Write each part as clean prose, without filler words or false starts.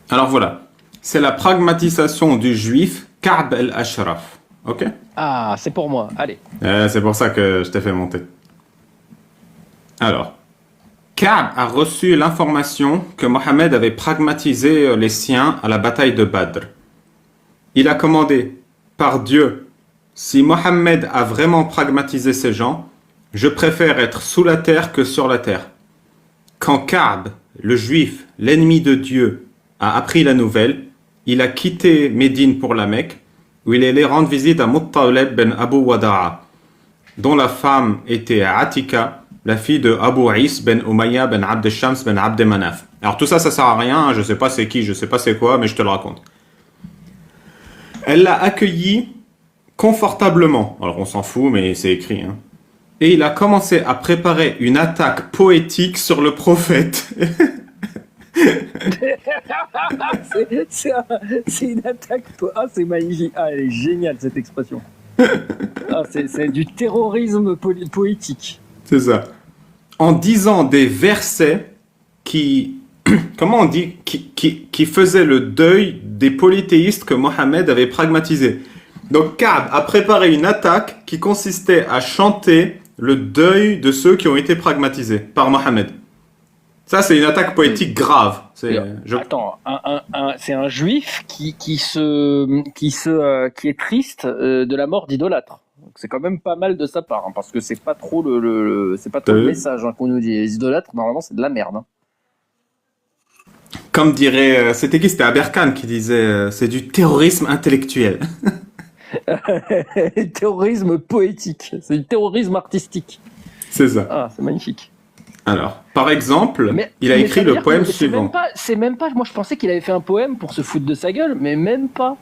Alors voilà, c'est la pragmatisation du juif Ka'b el-Ashraf. Ok? Ah, c'est pour moi. Allez. C'est pour ça que je t'ai fait monter. Alors, Ka'b a reçu l'information que Mohammed avait pragmatisé les siens à la bataille de Badr. Il a commandé, par Dieu, si Mohammed a vraiment pragmatisé ces gens, je préfère être sous la terre que sur la terre. Quand Ka'b, le juif, l'ennemi de Dieu, a appris la nouvelle, il a quitté Médine pour la Mecque, où il est allé rendre visite à Muttalib ben Abu Wada'a, dont la femme était Atika, la fille de Abu Is ben Umayya ben Abd Shams ben Abd Manaf. Alors tout ça, ça sert à rien, hein, je sais pas c'est qui, je sais pas c'est quoi, mais je te le raconte. Elle l'a accueilli confortablement, alors on s'en fout, mais c'est écrit, hein. Et il a commencé à préparer une attaque poétique sur le prophète. C'est une attaque. Ah, c'est magnifique. Ah, elle est géniale cette expression. Ah, c'est du terrorisme poétique. C'est ça. En disant des versets qui, comment on dit, qui faisaient le deuil des polythéistes que Mohammed avait pragmatisés. Donc Ka'b a préparé une attaque qui consistait à chanter le deuil de ceux qui ont été pragmatisés par Mohammed. Ça, c'est une attaque poétique grave. Attends, c'est un juif qui est triste de la mort d'idolâtres. Donc c'est quand même pas mal de sa part, hein, parce que c'est pas trop c'est pas trop le message, hein, qu'on nous dit. Les idolâtres, normalement, c'est de la merde. Hein. Comme dirait, c'était qui? C'était Aberkan qui disait, c'est du terrorisme intellectuel. Terrorisme poétique, c'est du terrorisme artistique. C'est ça. Ah, c'est magnifique. Alors, par exemple, il a écrit le poème suivant. C'est même pas. Moi, je pensais qu'il avait fait un poème pour se foutre de sa gueule, mais même pas.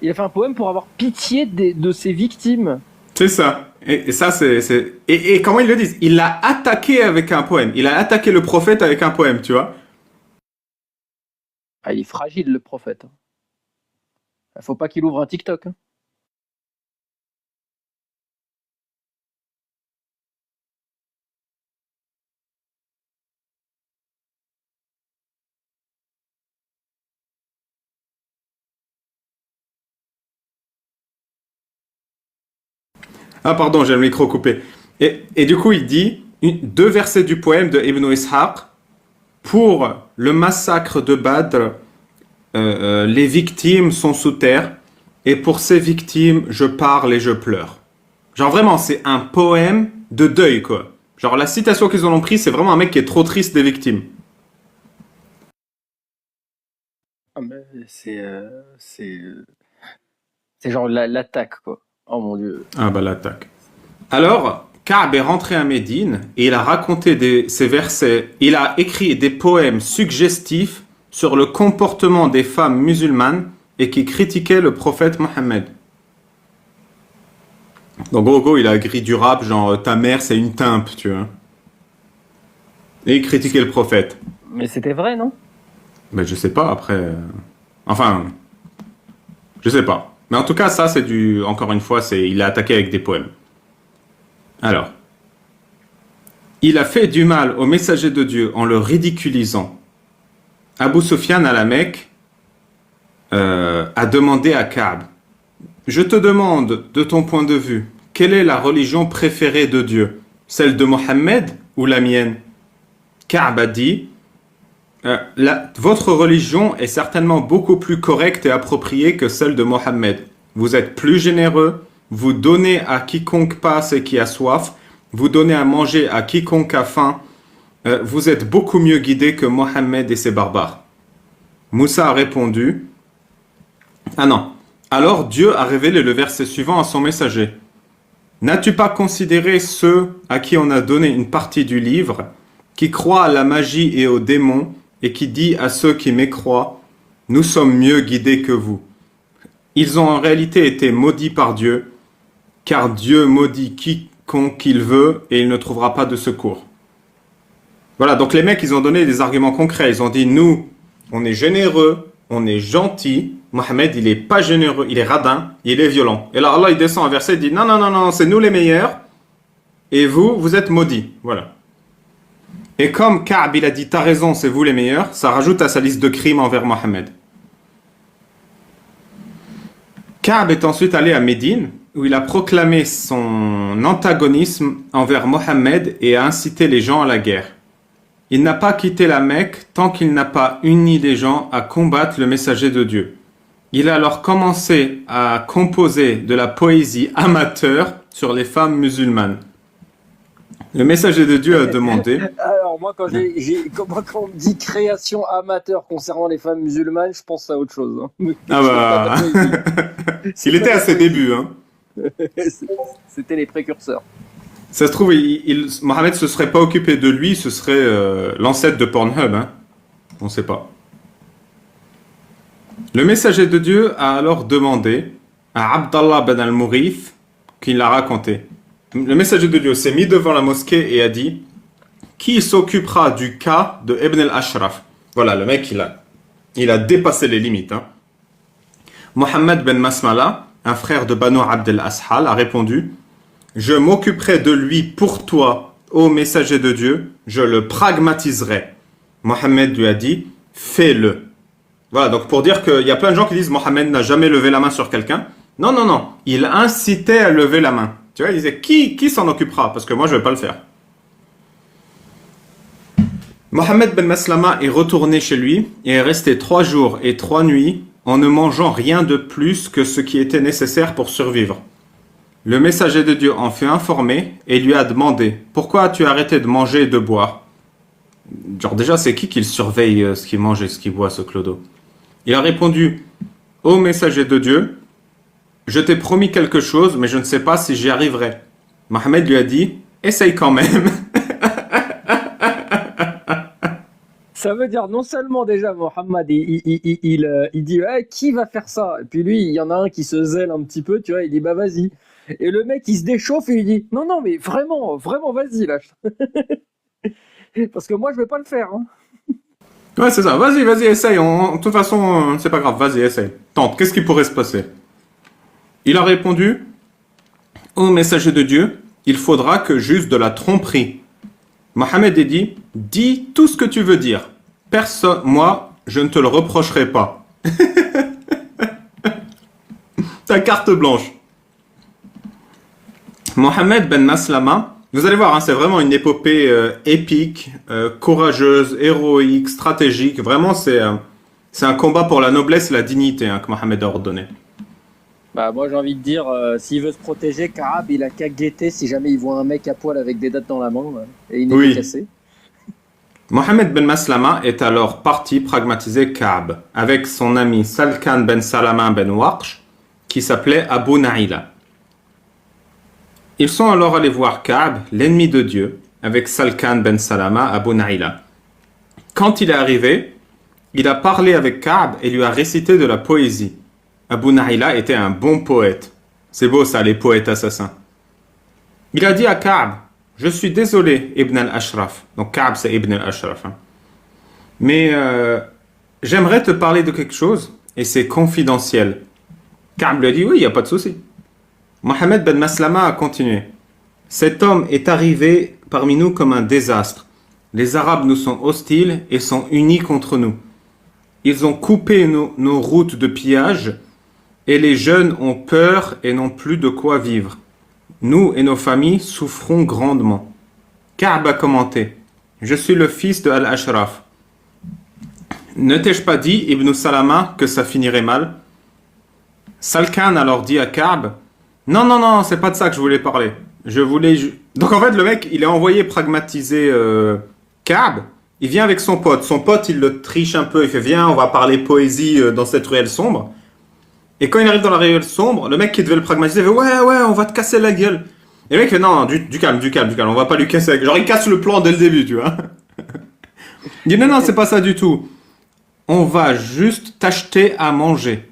Il a fait un poème pour avoir pitié de ses victimes. C'est ça. Et ça, et comment ils le disent? Il l'a attaqué avec un poème. Il a attaqué le prophète avec un poème, tu vois. Ah, il est fragile, le prophète. Faut pas qu'il ouvre un TikTok. Hein. Ah, pardon, j'ai le micro coupé. Et du coup, il dit deux versets du poème de Ibn Ishaq. Pour le massacre de Badr, les victimes sont sous terre. Et pour ces victimes, je parle et je pleure. Genre vraiment, c'est un poème de deuil, quoi. Genre la citation qu'ils en ont pris, c'est vraiment un mec qui est trop triste des victimes. Ah, mais c'est genre l'attaque, quoi. Oh mon dieu. Ah bah l'attaque. Alors, Ka'b est rentré à Médine et il a raconté ces versets. Il a écrit des poèmes suggestifs sur le comportement des femmes musulmanes et qui critiquaient le prophète Mohammed. Donc Gogo, il a écrit du rap, genre ta mère c'est une timpe, tu vois. Et il critiquait le prophète. Mais c'était vrai, non? Mais je sais pas, après. Enfin, je sais pas. Mais en tout cas, ça c'est du. Encore une fois, il a attaqué avec des poèmes. Alors. Il a fait du mal au messager de Dieu en le ridiculisant. Abu Sufyan à la Mecque a demandé à Ka'b, je te demande, de ton point de vue, quelle est la religion préférée de Dieu? Celle de Mohammed ou la mienne? Ka'b a dit, votre religion est certainement beaucoup plus correcte et appropriée que celle de Mohammed. Vous êtes plus généreux, vous donnez à quiconque passe et qui a soif, vous donnez à manger à quiconque a faim, vous êtes beaucoup mieux guidé que Mohammed et ses barbares. Moussa a répondu, ah non, alors Dieu a révélé le verset suivant à son messager. N'as-tu pas considéré ceux à qui on a donné une partie du livre, qui croient à la magie et aux démons, et qui dit à ceux qui mécroient, nous sommes mieux guidés que vous. Ils ont en réalité été maudits par Dieu, car Dieu maudit quiconque qu'il veut et il ne trouvera pas de secours. Voilà, donc les mecs, ils ont donné des arguments concrets. Ils ont dit, nous, on est généreux, on est gentil. Mohammed, il est pas généreux, il est radin, il est violent. Et là, Allah, il descend un verset, il dit, non, non, non, non, c'est nous les meilleurs, et vous, vous êtes maudits. Voilà. Et comme Ka'b il a dit t'as raison, c'est vous les meilleurs, ça rajoute à sa liste de crimes envers Mohammed. Ka'b est ensuite allé à Médine, où il a proclamé son antagonisme envers Mohammed et a incité les gens à la guerre. Il n'a pas quitté la Mecque tant qu'il n'a pas uni les gens à combattre le messager de Dieu. Il a alors commencé à composer de la poésie amateur sur les femmes musulmanes. Le messager de Dieu a demandé... Alors moi quand on me dit création amateur concernant les femmes musulmanes, je pense à autre chose. Hein. Ah bah... Il était à ses débuts. Hein. C'était les précurseurs. Ça se trouve, Mohammed ne se serait pas occupé de lui, ce serait l'ancêtre de Pornhub. Hein. On ne sait pas. Le messager de Dieu a alors demandé à Abdallah ben al-Mourith qu'il l'a raconté. Le messager de Dieu s'est mis devant la mosquée et a dit « Qui s'occupera du cas de Ibn al-Ashraf ?» Voilà, le mec, il a dépassé les limites. Hein. Mohammed ben Masmala, un frère de Banu Abd al-Ashal, a répondu « Je m'occuperai de lui pour toi, ô messager de Dieu, je le pragmatiserai. » Mohammed lui a dit « Fais-le. » Voilà, donc pour dire qu'il y a plein de gens qui disent « Mohammed n'a jamais levé la main sur quelqu'un. » Non, non, non, il incitait à lever la main. Tu vois, il disait, qui s'en occupera? Parce que moi, je ne vais pas le faire. Mohammed ben Maslama est retourné chez lui et est resté 3 jours et 3 nuits en ne mangeant rien de plus que ce qui était nécessaire pour survivre. Le messager de Dieu en fut informé et lui a demandé « Pourquoi as-tu arrêté de manger et de boire ?» Genre déjà, c'est qui le surveille ce qu'il mange et ce qu'il boit, ce clodo? Il a répondu « Ô messager de Dieu, je t'ai promis quelque chose, mais je ne sais pas si j'y arriverai. » Mohammed lui a dit « Essaye quand même. » Ça veut dire non seulement déjà Mohammed, il dit qui va faire ça? Et puis lui, il y en a un qui se zèle un petit peu, tu vois, il dit bah vas-y. Et le mec, il se déchauffe et il dit non, non, mais vraiment, vraiment, vas-y là. Parce que moi, je vais pas le faire. Hein. Ouais, c'est ça. Vas-y, vas-y, essaye. De toute façon, c'est pas grave. Vas-y, essaye. Tente. Qu'est-ce qui pourrait se passer? Il a répondu ô messager de Dieu, il faudra que j'use de la tromperie. Mohammed a dit dis tout ce que tu veux dire. Personne, moi, je ne te le reprocherai pas. Ta carte blanche. Mohammed ben Maslama, vous allez voir, hein, c'est vraiment une épopée épique, courageuse, héroïque, stratégique. Vraiment, c'est un combat pour la noblesse et la dignité hein, que Mohammed a ordonné. Bah, moi, j'ai envie de dire, s'il veut se protéger, Ka'b, il a qu'à guetter si jamais il voit un mec à poil avec des dattes dans la main et il n'est pas cassé. Mohammed ben Maslama est alors parti pragmatiser Ka'b avec son ami Salkan ben Salama ben Waqsh qui s'appelait Abu Naïla. Ils sont alors allés voir Ka'b, l'ennemi de Dieu, avec Salkan ben Salama, Abu Naïla. Quand il est arrivé, il a parlé avec Ka'b et lui a récité de la poésie. Abu Naïla était un bon poète. C'est beau ça, les poètes assassins. Il a dit à Ka'b, je suis désolé, Ibn al-Ashraf. Donc Ka'b, c'est Ibn al-Ashraf. Hein. Mais j'aimerais te parler de quelque chose et c'est confidentiel. Ka'b lui a dit, oui, il n'y a pas de souci. Mohammed ben Maslama a continué. Cet homme est arrivé parmi nous comme un désastre. Les Arabes nous sont hostiles et sont unis contre nous. Ils ont coupé nos routes de pillage et les jeunes ont peur et n'ont plus de quoi vivre. Nous et nos familles souffrons grandement. Ka'b a commenté. Je suis le fils de Al-Ashraf. Ne t'ai-je pas dit, Ibn Salama, que ça finirait mal? Salkan alors dit à Ka'b, non, non, non, c'est pas de ça que je voulais parler. Je voulais... Donc en fait, le mec, il est envoyé pragmatiser Ka'b. Il vient avec son pote. Son pote, il le triche un peu. Il fait, viens, on va parler poésie dans cette ruelle sombre. Et quand il arrive dans la ruelle sombre, le mec qui devait le pragmatiser, il fait, ouais, on va te casser la gueule. Et le mec fait, non, du calme, on va pas lui casser la gueule. Genre, il casse le plan dès le début, tu vois. Il dit, non, c'est pas ça du tout. On va juste t'acheter à manger.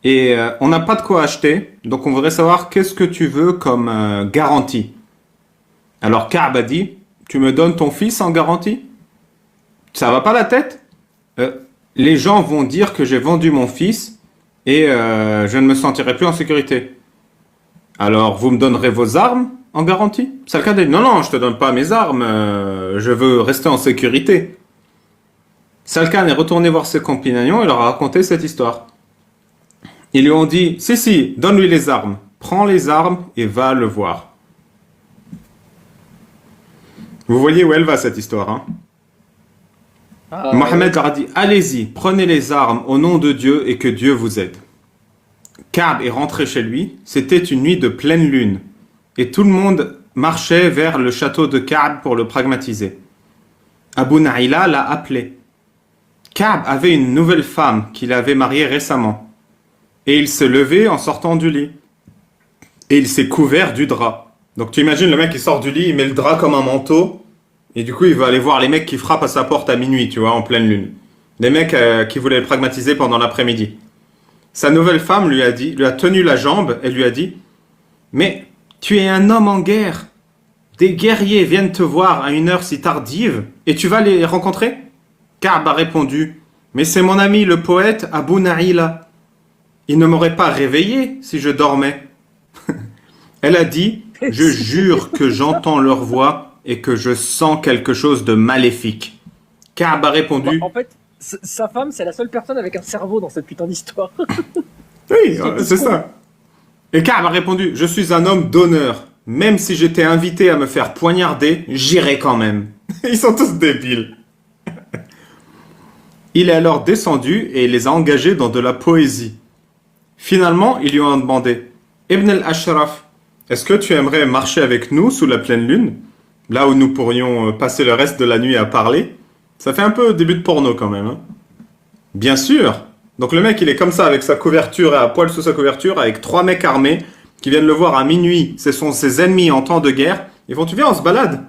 Et on n'a pas de quoi acheter, donc on voudrait savoir qu'est-ce que tu veux comme garantie. Alors Ka'b a dit, tu me donnes ton fils en garantie? Ça va pas la tête? Les gens vont dire que j'ai vendu mon fils et je ne me sentirai plus en sécurité. Alors vous me donnerez vos armes en garantie. Salkan dit, non, je te donne pas mes armes, je veux rester en sécurité. Salkan est retourné voir ses compagnons et leur a raconté cette histoire. Ils lui ont dit, si, donne-lui les armes. Prends les armes et va le voir. Vous voyez où elle va cette histoire, hein? Mohammed leur a dit, allez-y, prenez les armes au nom de Dieu et que Dieu vous aide. Ka'b est rentré chez lui, c'était une nuit de pleine lune, et tout le monde marchait vers le château de Ka'b pour le pragmatiser. Abu Naïla l'a appelé. Ka'b avait une nouvelle femme qu'il avait mariée récemment, et il se levait en sortant du lit, et il s'est couvert du drap. Donc tu imagines le mec qui sort du lit, il met le drap comme un manteau, et du coup il va aller voir les mecs qui frappent à sa porte à minuit, tu vois, en pleine lune. Les mecs qui voulaient le pragmatiser pendant l'après-midi. Sa nouvelle femme lui a tenu la jambe et lui a dit « Mais tu es un homme en guerre. Des guerriers viennent te voir à une heure si tardive et tu vas les rencontrer ?» Ka'b a répondu « Mais c'est mon ami le poète Abu Naïla. Il ne m'aurait pas réveillé si je dormais. » Elle a dit « Je jure que j'entends leur voix et que je sens quelque chose de maléfique. » Ka'b a répondu En fait, sa femme, c'est la seule personne avec un cerveau dans cette putain d'histoire. Oui, c'est ça. Et Ka'b a répondu, je suis un homme d'honneur. Même si j'étais invité à me faire poignarder, j'irai quand même. Ils sont tous débiles. Il est alors descendu et les a engagés dans de la poésie. Finalement, ils lui ont demandé, Ibn al-Ashraf, est-ce que tu aimerais marcher avec nous sous la pleine lune, là où nous pourrions passer le reste de la nuit à parler? Ça fait un peu début de porno quand même. Hein. Bien sûr. Donc le mec, il est comme ça avec sa couverture, à poil sous sa couverture, avec 3 mecs armés qui viennent le voir à minuit. Ce sont ses ennemis en temps de guerre. Ils vont, tu viens, on se balade.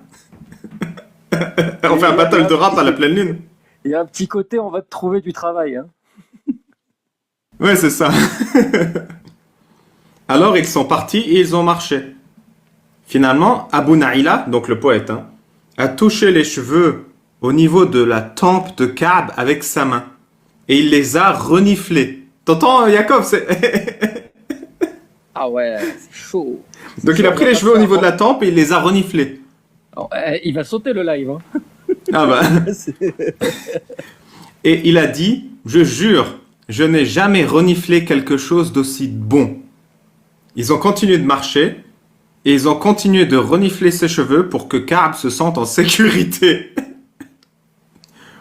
On fait un battle de rap à la pleine lune. Il y a un petit côté, on va te trouver du travail. Hein. Ouais, c'est ça. Alors ils sont partis et ils ont marché. Finalement, Abu Naïla, donc le poète, hein, a touché les cheveux au niveau de la tempe de Ka'b avec sa main. Et il les a reniflés. T'entends, Jacob? Ah ouais, c'est chaud. Donc il a pris les cheveux au niveau de la tempe et il les a reniflés. Oh, il va sauter le live. Hein. Ah bah. Et il a dit, je jure, je n'ai jamais reniflé quelque chose d'aussi bon. Ils ont continué de marcher et ils ont continué de renifler ses cheveux pour que Ka'b se sente en sécurité.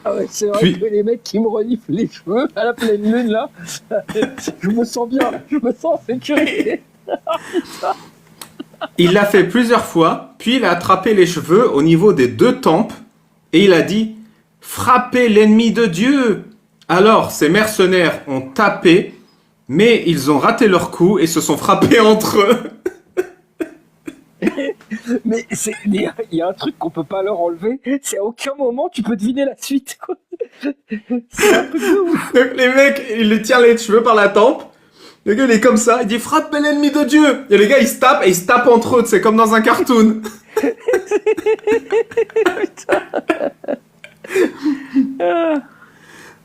Ah ouais, c'est vrai que les mecs qui me reniflent les cheveux à la pleine lune là, je me sens bien, je me sens en sécurité. Il l'a fait plusieurs fois, puis il a attrapé les cheveux au niveau des 2 tempes et il a dit « Frappez l'ennemi de Dieu !» Alors, ces mercenaires ont tapé, mais ils ont raté leur coup et se sont frappés entre eux. Mais il y a un truc qu'on peut pas leur enlever, c'est à aucun moment tu peux deviner la suite. Quoi. C'est un truc de ouf. Donc, les mecs, il les tient les cheveux par la tempe. Le gars, il est comme ça, il dit frappez l'ennemi de Dieu. Et les gars, ils se tapent et ils se tapent entre eux, c'est comme dans un cartoon.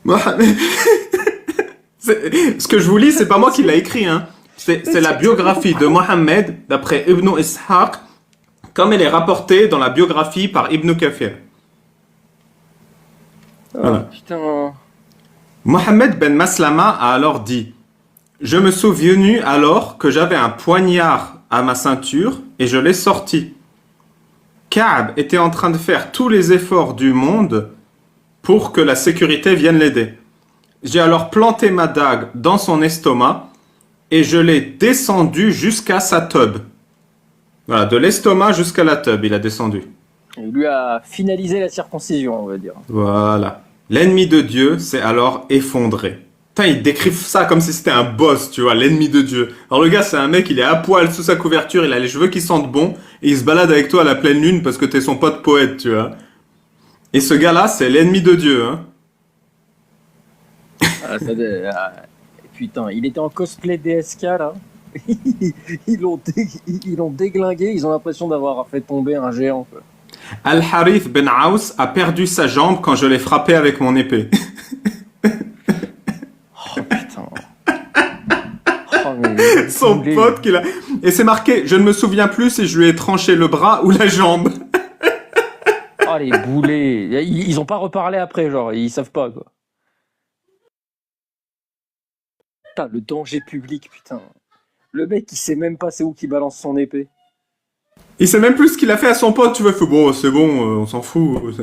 Mohamed. Ce que je vous lis, c'est pas moi qui l'a écrit, hein. C'est la biographie de Mohammed d'après Ibn Ishaq, comme elle est rapportée dans la biographie par Ibn Kathir. Voilà. Putain. Mohammed ben Maslama a alors dit « Je me souvenu alors que j'avais un poignard à ma ceinture et je l'ai sorti. Ka'b était en train de faire tous les efforts du monde pour que la sécurité vienne l'aider. J'ai alors planté ma dague dans son estomac et je l'ai descendu jusqu'à sa teub. » Voilà, de l'estomac jusqu'à la teub, il a descendu. Il lui a finalisé la circoncision, on va dire. Voilà. L'ennemi de Dieu s'est alors effondré. Putain, ils décrivent ça comme si c'était un boss, tu vois, l'ennemi de Dieu. Alors le gars, c'est un mec, il est à poil sous sa couverture, il a les cheveux qui sentent bon, et il se balade avec toi à la pleine lune parce que t'es son pote poète, tu vois. Et ce gars-là, c'est l'ennemi de Dieu, hein. Putain, il était en cosplay DSK, là. Ils l'ont déglingué, ils ont l'impression d'avoir fait tomber un géant, quoi. Al-Harith ben Aus a perdu sa jambe quand je l'ai frappé avec mon épée. Oh putain. Oh, mais Son pote qu'il a... Et c'est marqué, je ne me souviens plus si je lui ai tranché le bras ou la jambe. Oh, les boulets. Ils ont pas reparlé après, genre, ils savent pas, quoi. Putain, le danger public, putain. Le mec, il sait même pas c'est où qu'il balance son épée. Il sait même plus ce qu'il a fait à son pote, tu vois. Il fait, bon, c'est bon, on s'en fout.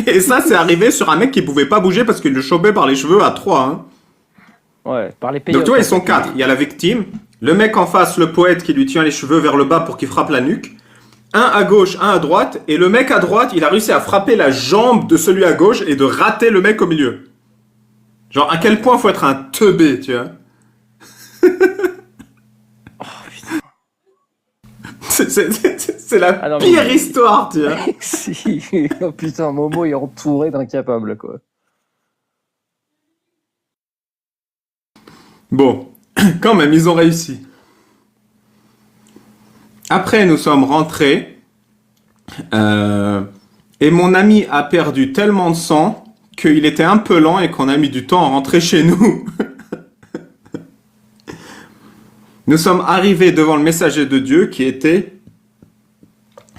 Et ça, c'est arrivé sur un mec qui pouvait pas bouger parce qu'il le chopait par les cheveux à 3. Hein. Ouais, par les Donc tu vois, ils sont payotes. 4. Il y a la victime, le mec en face, le poète qui lui tient les cheveux vers le bas pour qu'il frappe la nuque. Un à gauche, un à droite. Et le mec à droite, il a réussi à frapper la jambe de celui à gauche et de rater le mec au milieu. Genre, à quel point faut être un teubé, tu vois. Oh, putain. C'est la Ah non, pire mais- histoire, tu vois. Si. Oh, putain, Momo est entouré d'incapables, quoi. Bon, quand même, ils ont réussi. Après, nous sommes rentrés. Et mon ami a perdu tellement de sang qu'il était un peu lent et qu'on a mis du temps à rentrer chez nous. Nous sommes arrivés devant le messager de Dieu qui était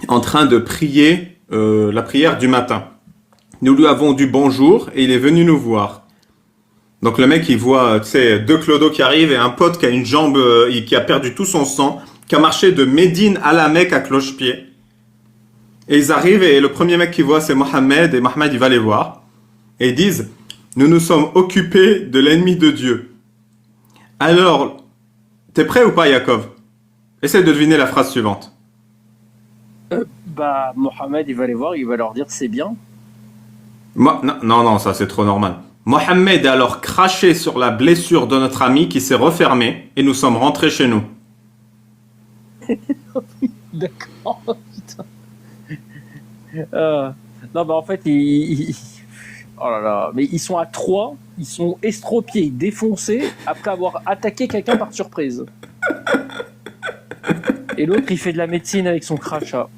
en train de prier la prière du matin. Nous lui avons dit bonjour et il est venu nous voir. Donc le mec, il voit, tu sais, deux clodos qui arrivent et un pote qui a une jambe, qui a perdu tout son sang, qui a marché de Médine à la Mecque à cloche-pied. Et ils arrivent et le premier mec qu'ils voient, c'est Mohammed, et Mohammed, il va les voir. Et ils disent, nous nous sommes occupés de l'ennemi de Dieu. Alors, t'es prêt ou pas, Yaakov? Essaye de deviner la phrase suivante. Bah, Mohamed, il va les voir, il va leur dire c'est bien. Non, ça c'est trop normal. Mohammed a alors craché sur la blessure de notre ami qui s'est refermée et nous sommes rentrés chez nous. D'accord, putain. Non, bah en fait, oh là là, mais ils sont à 3, ils sont estropiés, défoncés, après avoir attaqué quelqu'un par surprise. Et l'autre, il fait de la médecine avec son crachat.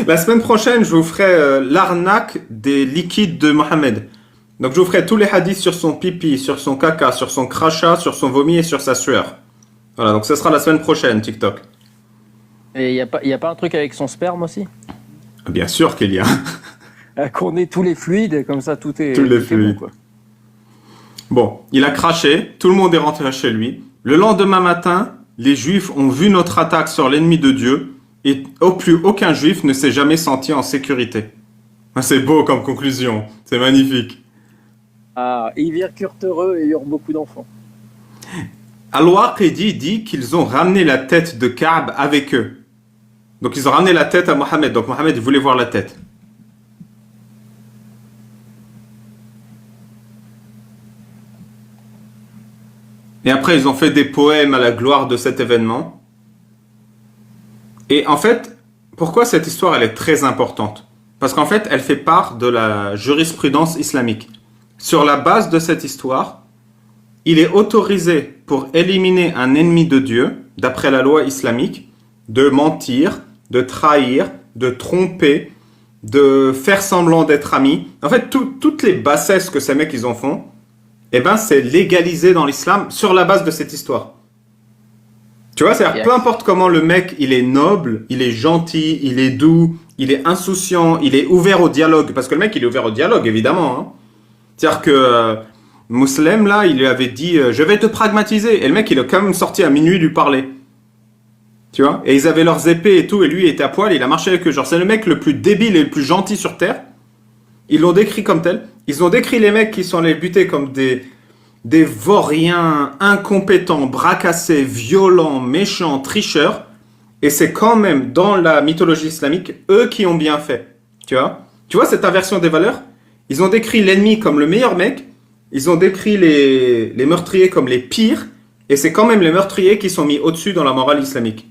La semaine prochaine, je vous ferai l'arnaque des liquides de Mohammed. Donc je vous ferai tous les hadiths sur son pipi, sur son caca, sur son crachat, sur son vomi et sur sa sueur. Voilà, donc ce sera la semaine prochaine, TikTok. Et y a pas un truc avec son sperme aussi? Bien sûr qu'il y a. Qu'on ait tous les fluides, comme ça tout est, Tous les tout est fluides. bon, quoi. Bon, il a craché, tout le monde est rentré chez lui. Le lendemain matin, les Juifs ont vu notre attaque sur l'ennemi de Dieu et au plus aucun Juif ne s'est jamais senti en sécurité. Ah, c'est beau comme conclusion, c'est magnifique. Ah, ils virent heureux et eurent beaucoup d'enfants. Al-Waqidi dit qu'ils ont ramené la tête de Ka'b avec eux. Donc ils ont ramené la tête à Mohammed, donc Mohammed il voulait voir la tête. Et après, ils ont fait des poèmes à la gloire de cet événement. Et en fait, pourquoi cette histoire elle est très importante? Parce qu'en fait, elle fait part de la jurisprudence islamique. Sur la base de cette histoire, il est autorisé pour éliminer un ennemi de Dieu, d'après la loi islamique, de mentir, de trahir, de tromper, de faire semblant d'être ami. En fait, toutes les bassesses que ces mecs ils en font, eh ben, c'est légalisé dans l'islam sur la base de cette histoire. Tu vois, c'est-à-dire, Yes. peu importe comment le mec, il est noble, il est gentil, il est doux, il est insouciant, il est ouvert au dialogue, parce que le mec, il est ouvert au dialogue, évidemment. Hein. C'est-à-dire que Moslem, là, il lui avait dit je vais te pragmatiser. Et le mec, il a quand même sorti à minuit lui parler. Tu vois? Et ils avaient leurs épées et tout, et lui, il était à poil, il a marché avec eux. Genre, c'est le mec le plus débile et le plus gentil sur Terre. Ils l'ont décrit comme tel. Ils ont décrit les mecs qui sont allés buter comme des vauriens, incompétents, bras cassés, violents, méchants, tricheurs. Et c'est quand même, dans la mythologie islamique, eux qui ont bien fait. Tu vois? Tu vois cette inversion des valeurs? Ils ont décrit l'ennemi comme le meilleur mec. Ils ont décrit les meurtriers comme les pires. Et c'est quand même les meurtriers qui sont mis au-dessus dans la morale islamique.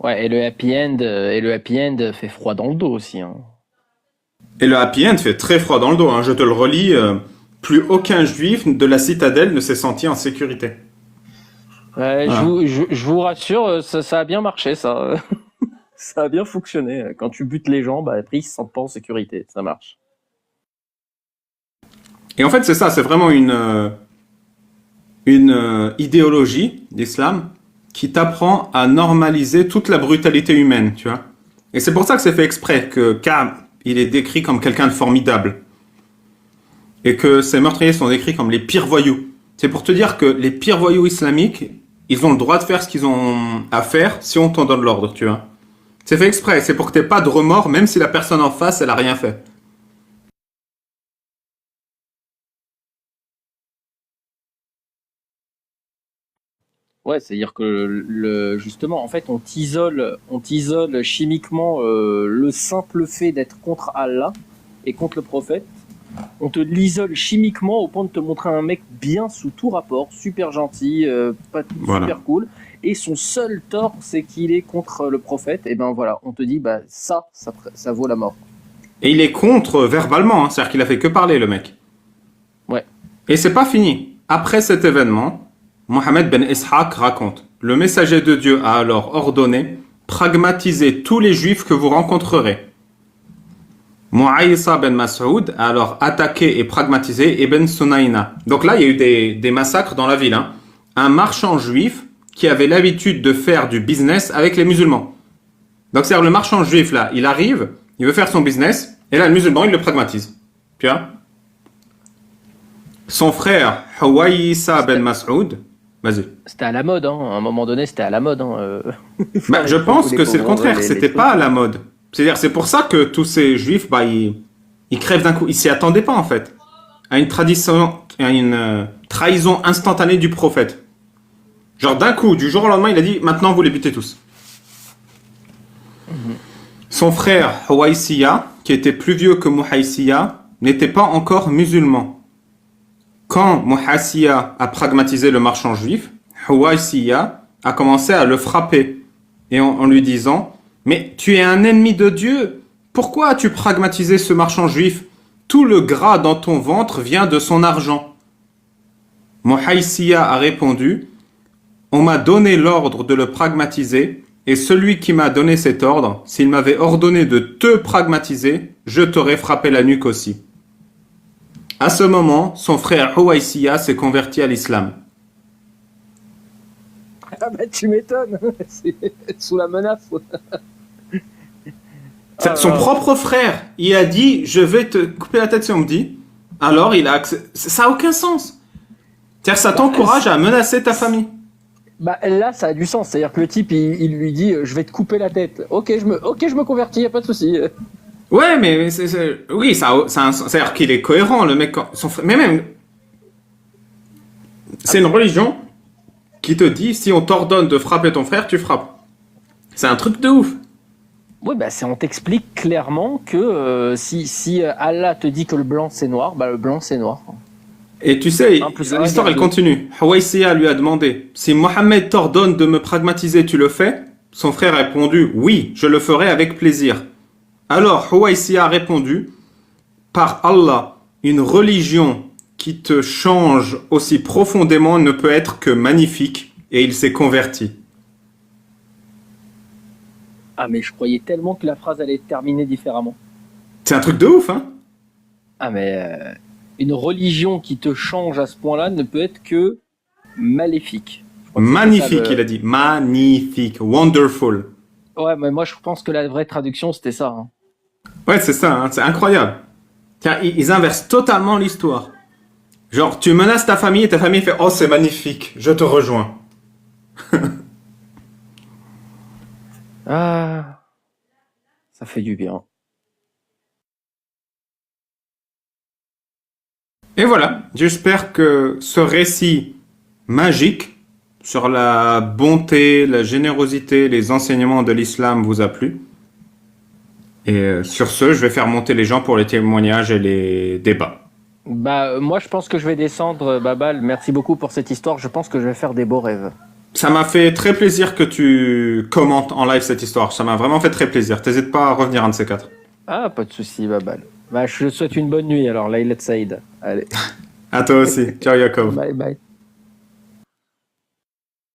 Ouais, et le happy end fait froid dans le dos aussi. Hein. Et le happy end fait très froid dans le dos. Hein. Je te le relis. Plus aucun juif de la citadelle ne s'est senti en sécurité. Ouais, Voilà. je vous rassure, ça a bien marché, ça. Ça a bien fonctionné. Quand tu butes les gens, bah, après, ils se sentent pas en sécurité. Ça marche. Et en fait, c'est ça. C'est vraiment une idéologie d'islam qui t'apprend à normaliser toute la brutalité humaine, tu vois. Et c'est pour ça que c'est fait exprès, que Ka'b, il est décrit comme quelqu'un de formidable. Et que ces meurtriers sont décrits comme les pires voyous. C'est pour te dire que les pires voyous islamiques, ils ont le droit de faire ce qu'ils ont à faire si on t'en donne l'ordre, tu vois. C'est fait exprès, c'est pour que t'aies pas de remords, même si la personne en face, elle a rien fait. Ouais, c'est-à-dire que justement, en fait, on t'isole chimiquement le simple fait d'être contre Allah et contre le prophète. On te l'isole chimiquement au point de te montrer un mec bien sous tout rapport, super gentil, Voilà. super cool. Et son seul tort, c'est qu'il est contre le prophète. Et ben voilà, on te dit, bah ça vaut la mort. Et il est contre verbalement, hein, c'est-à-dire qu'il a fait que parler, le mec. Ouais. Et c'est pas fini. Après cet événement, Mohammed ben Ishaq raconte: le messager de Dieu a alors ordonné: pragmatisez tous les juifs que vous rencontrerez. Mu'aysa ben Mas'ud a alors attaqué et pragmatisé Ibn Sunayna. Donc là, il y a eu des massacres dans la ville. Hein. Un marchand juif qui avait l'habitude de faire du business avec les musulmans. Donc c'est-à-dire le marchand juif là, il arrive, il veut faire son business, et là le musulman il le pragmatise. Tu vois? Son frère Huwaysa ben Mas'ud, vas-y. C'était à la mode, hein. À un moment donné, c'était à la mode. Hein. Bah, je pense que c'est le contraire, c'était pas à la mode. C'est-à-dire, c'est pour ça que tous ces juifs, bah, ils crèvent d'un coup. Ils s'y attendaient pas, en fait. À une trahison instantanée du prophète. Genre, d'un coup, du jour au lendemain, il a dit: maintenant, vous les butez tous. Son frère, Huwaysiya, qui était plus vieux que Muhaysiya, n'était pas encore musulman. Quand Muhaysiya a pragmatisé le marchand juif, Huwaysiya a commencé à le frapper, et en lui disant: mais tu es un ennemi de Dieu. Pourquoi as-tu pragmatisé ce marchand juif? Tout le gras dans ton ventre vient de son argent. Muhaysiya a répondu: on m'a donné l'ordre de le pragmatiser, et celui qui m'a donné cet ordre, s'il m'avait ordonné de te pragmatiser, je t'aurais frappé la nuque aussi. À ce moment, son frère Huwaysiya s'est converti à l'islam. Ah bah tu m'étonnes, c'est sous la menace. Son propre frère, il a dit: je vais te couper la tête si on me dit. Alors il a accepté. Ça n'a aucun sens. C'est-à-dire, ça t'encourage à menacer ta famille. Bah là, ça a du sens. C'est-à-dire que le type, il lui dit: je vais te couper la tête. Ok, je me convertis, y a pas de souci. Ouais, mais oui, ça a un sens. C'est-à-dire qu'il est cohérent, le mec. Son frère, mais même, c'est une religion qui te dit: si on t'ordonne de frapper ton frère, tu frappes. C'est un truc de ouf. Oui, bah on t'explique clairement que si Allah te dit que le blanc c'est noir, bah le blanc c'est noir. Et tu sais, Un l'histoire elle continue. Huwaysiya lui a demandé: si Mohammed t'ordonne de me pragmatiser, tu le fais? Son frère a répondu: oui, je le ferai avec plaisir. Alors Huwaysiya a répondu: par Allah, une religion qui te change aussi profondément ne peut être que magnifique. Et il s'est converti. Ah mais je croyais tellement que la phrase allait être terminée différemment. C'est un truc de ouf, hein? Ah mais une religion qui te change à ce point-là ne peut être que maléfique. Magnifique, il a dit. Magnifique. Wonderful. Ouais, mais moi je pense que la vraie traduction c'était ça. Hein. Ouais, c'est ça, hein, c'est incroyable. Tiens, ils inversent totalement l'histoire. Genre, tu menaces ta famille et ta famille fait: oh, c'est magnifique, je te rejoins. Ah, ça fait du bien. Et voilà, j'espère que ce récit magique sur la bonté, la générosité, les enseignements de l'islam vous a plu. Et sur ce, je vais faire monter les gens pour les témoignages et les débats. Bah moi je pense que je vais descendre, Babal. Merci beaucoup pour cette histoire. Je pense que je vais faire des beaux rêves. Ça m'a fait très plaisir que tu commentes en live cette histoire. Ça m'a vraiment fait très plaisir. T'hésites pas à revenir un de ces quatre. Ah, pas de souci, Babal. Bah je te souhaite une bonne nuit alors, Laylat Saïd. Allez. À toi aussi. Ciao, Jacob. Bye bye.